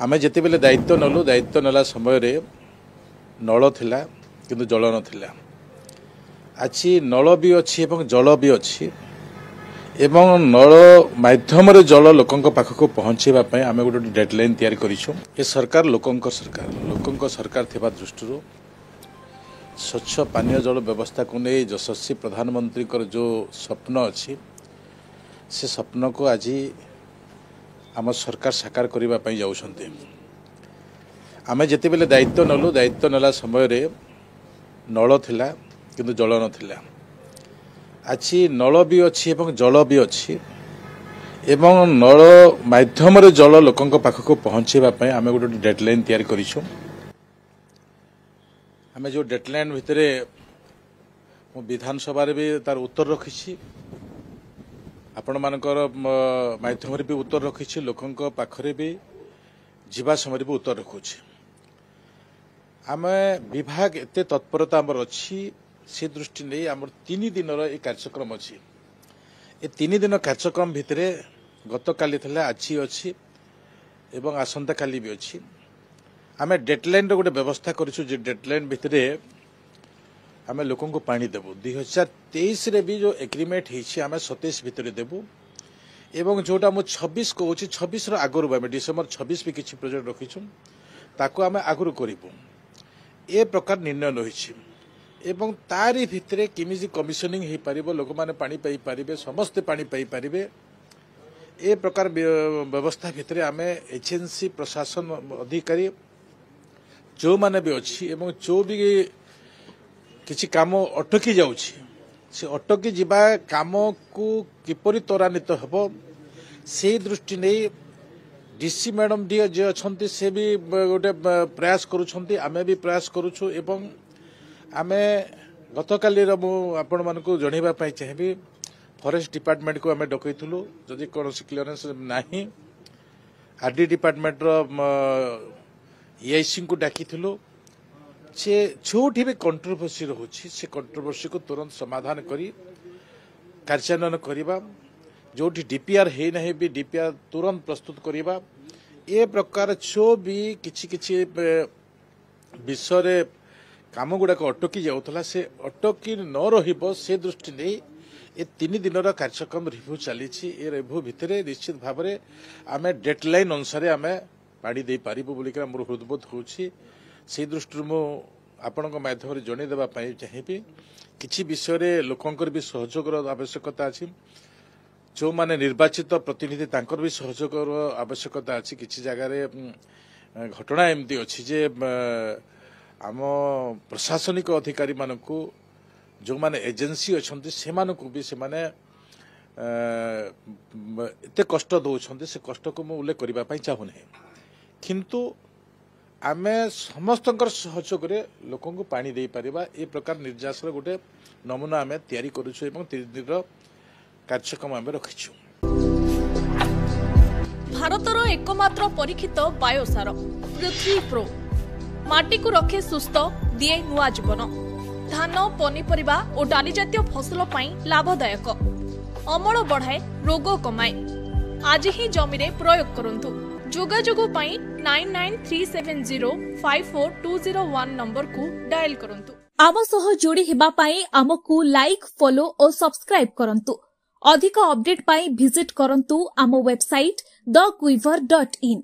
आमे जिते बेले दायित्व नलु दायित्व नेला समय रे नल थिला किंतु जल नथिला। आज नल भी अच्छी एवं जल भी अच्छी एवं नल माध्यम रे जल लोकंक पाखक पहुँचेबा पय आमे गोटे डेडलाइन तैयारी करिछु। ए सरकार लोकंक सरकार थिबा दृष्टि स्वच्छ पानीय जल व्यवस्था को नहीं यशस्वी प्रधानमंत्री जो स्वप्न अच्छी से स्वप्न को आज आम सरकार साकार करने जाऊँच। आमे जिते बेले दायित्व नलु दायित्व नेला समय रे नल थिला किंतु जल नथिला। आज नल भी अच्छी एवं जल भी अच्छी एवं नल माध्यम रे जल लोकंक पाखक पहुँचेबा पय आमे गोटे डेडलाइन तैयारी करिछु। आमे जो डेडलाइन भितरे मु विधानसभा रे भी तार उत्तर रखिछि, आपण मानकर माध्यम रे भी उत्तर रखिछि, लोकंक पाखरे भी जीवा समय भी उत्तर रखुछि। आमे विभाग एते तत्परता आमर अच्छी से दृष्टि नहीं आमर 3 दिन ये कार्यक्रम अच्छी। ए 3 दिन कार्यक्रम भितरे गत काली थिला आछि अच्छी एवं आसंता काली भी अच्छी। आमे डेडलाइन रो गोटे व्यवस्था करिछु जे डेडलाइन भितरे आमे लोकन को पानी देबु। 2023 रे भी जो एग्रीमेंट हिछि आमे 27 भितरे देबु एवं जोटा मु 26 कहूछि 26 रो आगरु आमे डिसेंबर 26 भी किछि प्रोजेक्ट रखिछु ताको आमे आगरु करिबु। ए प्रकार निर्णय रहिछि एवं तारी भितरे किमिजी कमिशनिंग हे परिबो, लोक माने पानी पाई परिबे, समस्त पानी पाई परिबे। ए प्रकार व्यवस्था भितरे आमे एजेंसी प्रशासन अधिकारी जो माने भी अच्छी एवं जो भी किसी काम अटकी जाउछि से अटकी जिबा काम को किपरि त्वरान्वित हेबो से दृष्टि नहीं डीसी मैडम डी जे अछंती से भी गोटे प्रयास करूछंती, आमे भी प्रयास करूछु एवं आमे गतकाली रो आपण मानको जणैबा पई चाहेबी फॉरेस्ट डिपार्टमेंट को आमे डकैथुलु। जदि कोनोसी क्लियरेंस नाही आरडी डिपार्टमेंट रो EIC को डाकिथिलु से छोटी भी कंट्रोवर्सी रहुछि से कंट्रोवर्सी को तुरंत समाधान करी कार्यान्वयन करिबा। जोठी डीपीआर हे नहीं भी डीपीआर तुरंत प्रस्तुत करिबा। ए प्रकार जो भी किछि किछि विषय रे काम गुडा को अटकी जाउथला से अटकी न रहिबो से दृष्टि नहीं ए 3 दिन कार्यक्रम रिव्यू चली। ए रिव्यू भितरे निश्चित भाव में आमे डेडलाइन अनुसार आमे पाड़ी दे पारिबो बोली के मोर हृदबोध होछि। से दृष्टि मु आपनक माध्यम रे जणे देबा पई चाहेबी किछि विषय रे लोकंकर भी सहयोग आवश्यकता अछि। जो माने निर्वाचित प्रतिनिधि तांकर भी सहयोग आवश्यकता अछि। किछि जगह रे घटना एमती अछि जे आम प्रशासनिक अधिकारी मानकु जो माने एजेंसी अछंती से मानकु भी से माने एते कष्ट दउछंती से कष्ट को मु उल्लेख करबा पई चाहू नै, किंतु आमे समस्तंकर सहयोग रे लोकन को पानी दे परिबा। ए प्रकार निर्यास रो गोटे नमूना आमे तयारी करूछु एवं 3 दिन रो कार्यक्रम आमे रखिछु। भारतर एकमात्र परीक्षित बायोसार पृथ्वी प्रो माटी को रखे सुस्थ दिए नुआ जीवन। धान पनीपरिबा और डाली जातीय फसल पाई लाभदायक, अमल बढ़ाए, रोग कमाए। आज ही जमीरे प्रयोग करंतु। जोगाजोग पाई 9937054201 नंबर को डायल करंतु। आम सह जोड़ी हेबा पाई आमको लाइक, फॉलो और सब्सक्राइब करंतु। अधिक अपडेट पाई विजिट करंतु आम वेबसाइट thequiver.in।